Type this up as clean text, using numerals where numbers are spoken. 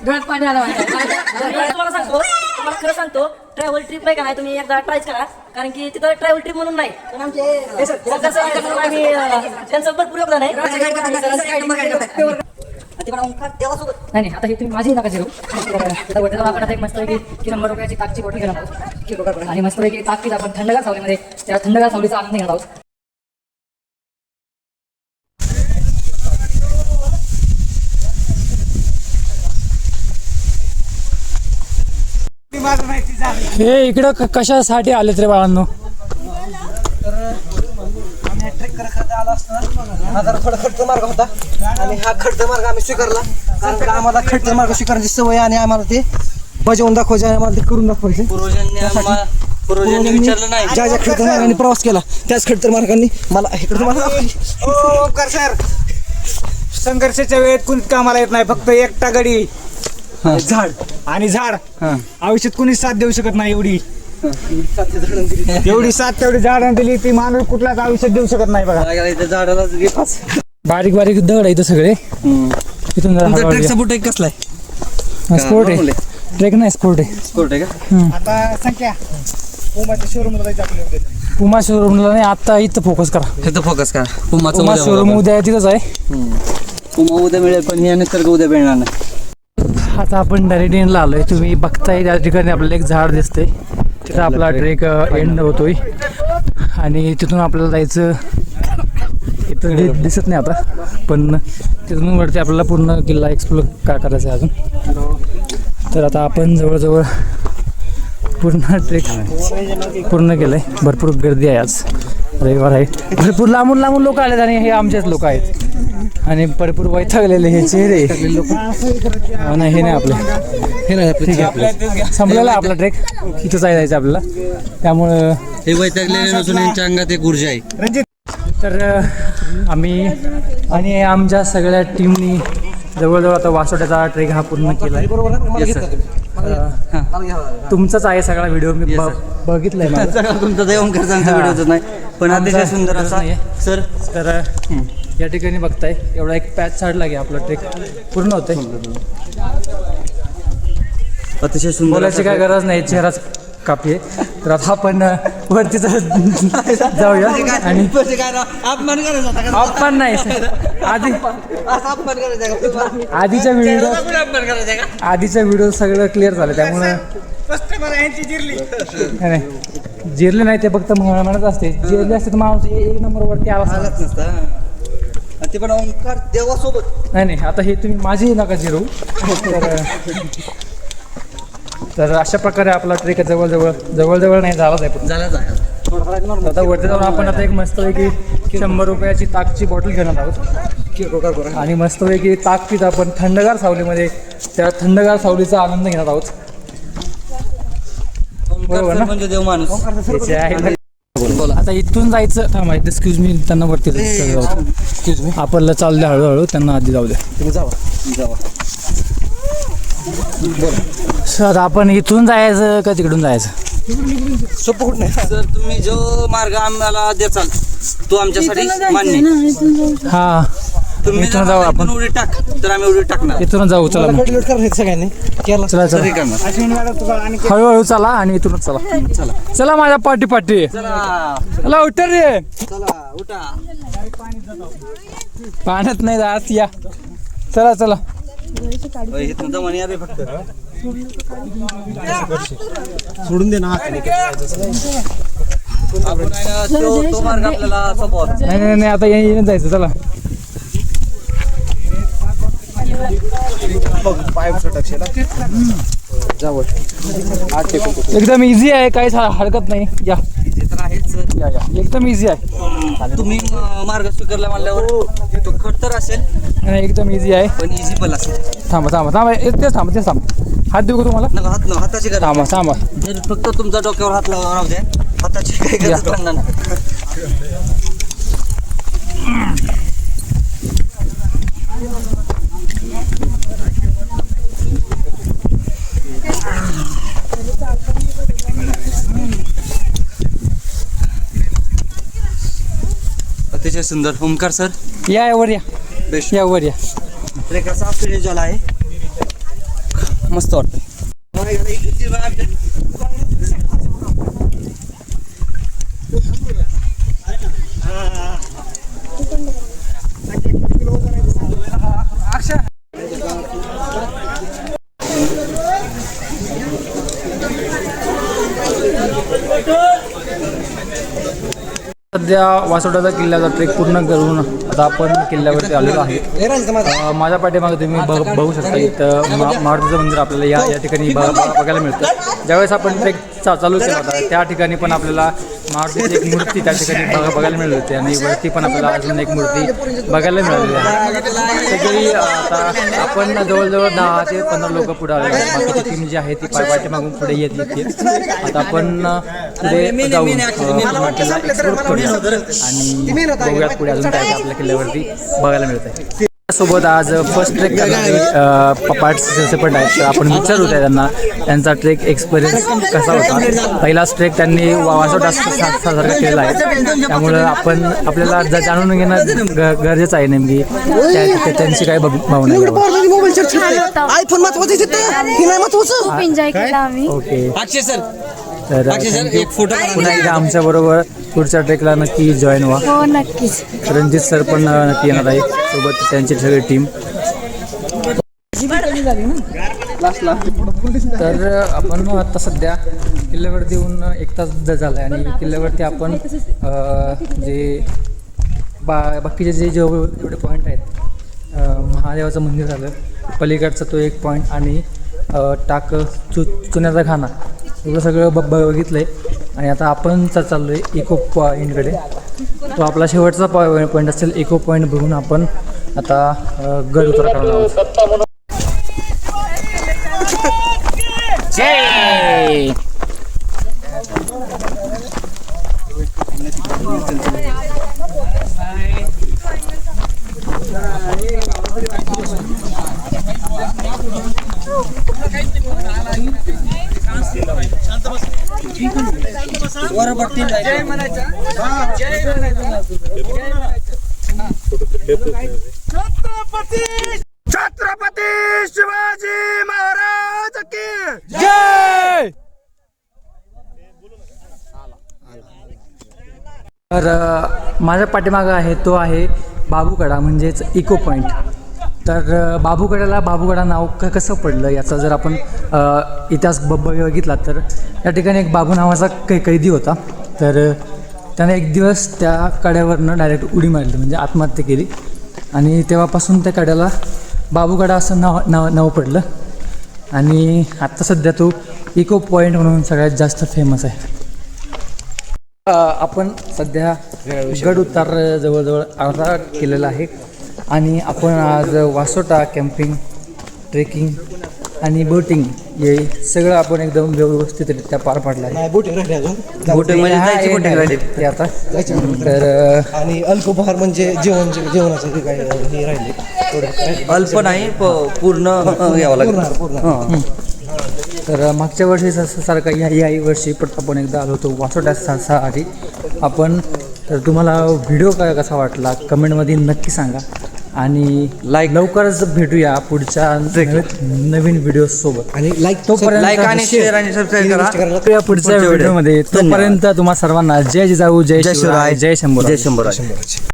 डोळ्यात पाणी आलं माझ्या. तुम्हाला खरं सांगतो ट्रॅव्हल ट्रिप आहे का नाही तुम्ही एकदा ट्रायच करा कारण की तिथं ट्रॅव्हल ट्रिप म्हणून नाही पण आमचे आम्ही त्यांचं भरपूर योगदान आहे. नाही आता हे तुम्ही माझी नका जेरू. आता वरती जाऊन आपण आता एक मस्त की 100 रुपयाची ताकची बॉटल घेणार आहोत आणि मस्त की ताक पित आपण थंडगार सावलीमध्ये त्या थंडगार सावलीचा आनंद घेणार आहोत. हे इकडं कशासाठी आलेत रे बाळांनो? ट्रेक करत आला असताना हा जरा थोडा खडतर मार्ग होता आणि हा खडतर मार्ग आम्ही स्वीकारला कारण का आम्हाला खडतर मार्ग स्वीकारण्याची सवय आणि आम्हाला ते बजावून दाखवायचे आणि आम्हाला ते करून दाखवायचे. पूर्वजांनी विचारलं नाही ज्या ज्या खडतर मार्गाने प्रवास केला त्याच खडतर मार्गाने मला इकडे ओमकार सर, संघर्षाच्या वेळेत कुणीच कामाला येत नाही, फक्त एकटा गडी झाड आणि झाड. आयुष्यात कुणीच साथ देऊ शकत नाही एवढी साथ तेवढी झाडांना दिली ती माणूस कुठलाच आयुष्यात देऊ शकत नाही. बघा झाडाला बारीक बारीक दगड आहे इथं सगळे. इथून बुट कसलाय स्पोर्ट आहे, ट्रेक नाही स्पोर्ट आहे. स्पोर्ट आहे का? आता संख्या पुमाच्या शोरूमला जायचं आपल्याला. पुमा शोरूमला नाही, आता इथं फोकस करा. इथं फोकस करा. पुमा शोरूम उद्या तिथंच आहे. पुमा उद्या मिळेल पण हे नंतर उद्या मिळणार नाही. आता आपण डायरेक्टला आलोय. तुम्ही बघताय त्या ठिकाणी आपल्याला एक झाड दिसतंय. तिथं आपला ट्रेक एंड होतोय आणि तिथून आपल्याला जायचं. इथं दिसत नाही आता पण तिथून वरती आपल्याला पूर्ण किल्ला एक्सप्लोर करायचा आहे अजून. तर आता आपण जवळजवळ पूर्ण ट्रेक पूर्ण केलं आहे. भरपूर गर्दी आहे, आज रविवार आहे. भरपूर लांबून लांबून लोक आलेत आणि हे आमचेच लोक आहेत आणि भरपूर वैतागलेले हे चेहरे लोक. नाही हे नाही आपले, हे नाही आपले. ठीक आहे, आपलं संपलेला आपला ट्रेक. इथं जायचं आपल्याला, त्यामुळं हे वैतागलेले नसून यांच्या अंगात एक ऊर्जा आहे. तर आम्ही आणि आमच्या सगळ्या टीमनी जवळजवळ आता वासोट्याचा ट्रेक हा पूर्ण केला आहे. तुमचाच आहे सगळा व्हिडिओ मी बघितलाय. तुमचा ओमकारचा व्हिडिओच नाही पण अतिशय सुंदर असा सर. तर या ठिकाणी बघताय एवढा एक पॅच साडला की आपला ट्रेक पूर्ण होतंय. अतिशय सुंदर. बोलायची काय गरज नाही, चेहराच कापी आहे. तर आता आपण वरती जाऊया आणि अपमान नाही आधीच्या व्हिडिओ सगळं क्लिअर झालं त्यामुळे नाही जिरले नाही. ते फक्त म्हणत असते, जिरले असते तर माणूस एक नंबर वरती आलाच नसता. ते पण ओंकार देवासोबत नाही. आता हे तुम्ही माझी नका जिरू. तर अशा प्रकारे आपला ट्रेक जवळजवळ नाही झालाच आहे. आता वरती जाऊन आपण आता एक मस्तपैकी 100 रुपयाची ताकची बॉटल घेणार आहोत आणि मस्तपैकी ताक पित आपण थंडगार सावलीमध्ये त्या थंडगार सावलीचा आनंद घेणार आहोत. बरोबर ना? म्हणजे देव माणूस. आता इथून जायचं. थांबा, एक्सक्यूज मी, त्यांना वरती एक्सक्यूज मी, आपल्याला चालले हळूहळू, त्यांना आधी जाऊ द्या. तुम्ही जावा. सर आपण इथून जायचं का तिकडून जायचं? सोपं कुठं नाही सर. तुम्ही जो मार्ग आम्हाला द्याल तो आमच्यासाठी मान्य. हा, तुम्ही इथून जाऊ आपण. उडी टाक तर आम्ही उडी टाकणार. इथून जाऊ. चला सगळ्यांनी चला हळूहळू चला आणि इथूनच चला. चला माझ्या पाठी चला. उठ रे, उठा. पाण्यात नाही जात या. चला फक्त सोडून दे ना. तो मार्ग आपल्याला सोपा. नाही आता येऊन जायचं. चला एकदम इझी आहे, काहीच हरकत नाही. या एकदम इझी आहे. तुम्ही मार्ग स्वीकारला म्हणल्यावर तो खडतर असेल एकदम इझी आहे पण इझी पण असेल. थांबा तेच थांबा. हात देऊ का तुम्हाला? हाताची गरज. थांबा. जर फक्त तुमच्या डोक्यावर हात राहू द्या, हाताची काही गरज पडणार नाही. अतिशय सुंदर. ओमकार सर या वर या. बेस्ट. या वर या. ट्रेकरचा फिनिश झाला आहे. मस्त वाटतं. सध्या वासोटाचा किल्ल्याचा ट्रेक पूर्ण करून आता आपण किल्ल्यावरती आलेलो आहे. माझ्या पाठीमागे तुम्ही बघू शकता इथं मारुतीचं मंदिर आपल्याला या ठिकाणी बघायला मिळतं. ज्यावेळेस आपण ट्रेक चालू केला होता त्या ठिकाणी पण आपल्याला मारुतीची एक मूर्ती त्या ठिकाणी बघायला मिळाली होती आणि वरती पण आपल्याला अजून एक मूर्ती बघायला मिळालेली आहे. सगळी आता आपण जवळजवळ 10 ते 15 लोक पुढे आले आहेत. बाकीची टीम जी आहे ती पाठीमागून पुढे येते. आता आपण पुढे जाऊन एक्सप्लोर करूया आणि बघूयात पुढे अजून काय आपल्या किल्ल्यावरती बघायला मिळत आहे. सोबत आज फर्स्ट ट्रेक करणारे पार्टिसिपंट आहेत. तर आपण विचारू त्या त्यांना त्यांचा ट्रेक एक्सपिरियन्स कसा होता. पहिलाच ट्रेक त्यांनी वासोटा सारखा केलेला आहे, त्यामुळं आपल्याला जाणून घेणं गरजेचं आहे नेमकी त्यांची काय भावना आहे. खूप एन्जॉय केला आम्ही. ओके, तर पुन्हा एकदा आमच्या बरोबर पुढच्या ट्रेकला नक्की जॉईन व्हा. हो नक्कीच. रणजित सर पण नक्की येणार आहे सोबत त्यांची सगळी टीम. तर आपण आता सध्या किल्ल्यावरती येऊन 1 तास झाला आहे आणि किल्ल्यावरती आपण जे बाकीचे जे जेवढे पॉईंट आहेत, महादेवाचं मंदिर झालं, पलीकडचा तो एक पॉईंट आणि चुन्याचा खाना एवढं सगळं बघितलं आहे. आणि आता आपण चाललो आहे इको पॉईंटकडे. तो आपला शेवटचा पॉईंट असेल. इको पॉईंट बघून आपण आता गड उतार करणार आहोत. छत्रपती शिवाजी महाराज की जय. तर माझ्या पाठीमागं आहे तो आहे बाबूकडा म्हणजेच इको पॉईंट. तर बाबूगडाला नाव कसं पडलं याचा जर आपण इतिहास बघितला तर या ठिकाणी एक बाबू नावाचा कैदी होता. तर त्याने एक दिवस त्या कड्यावरनं डायरेक्ट उडी मारली, म्हणजे आत्महत्या केली. आणि तेव्हापासून त्या कड्याला बाबूगडा असं नाव पडलं. आणि आत्ता सध्या तो इको पॉईंट म्हणून सगळ्यात जास्त फेमस आहे. आपण सध्या गड उतार जवळजवळ अर्धा केलेला आहे आणि आपण आज वासोटा कॅम्पिंग, ट्रेकिंग आणि बोटिंग हे सगळं आपण एकदम व्यवस्थितरित्या पार पाडलं आहे. बोटिंग राहिली अजून. बोटिंग राहिली ते आता. तर आणि अल्पहार म्हणजे जेवणाचं जे काही हे राहिले अल्प नाही पूर्ण घ्यावं लागेल. पूर्ण. तर मागच्या वर्षी सारखा याही वर्षी पण आपण एकदा आलो होतो वासोट्यासाठी आपण. तर तुम्हाला व्हिडिओ कसा वाटला कमेंटमध्ये नक्की सांगा आणि लवकरच भेटूया पुढच्या नवीन व्हिडिओ सोबत. आणि तोपर्यंत लाईक आणि शेअर आणि सबस्क्राईब करा. पुढच्या व्हिडिओमध्ये. तोपर्यंत तुम्हा सर्वांना जय जिजाऊ, जय शिवराय, जय शंभूराज.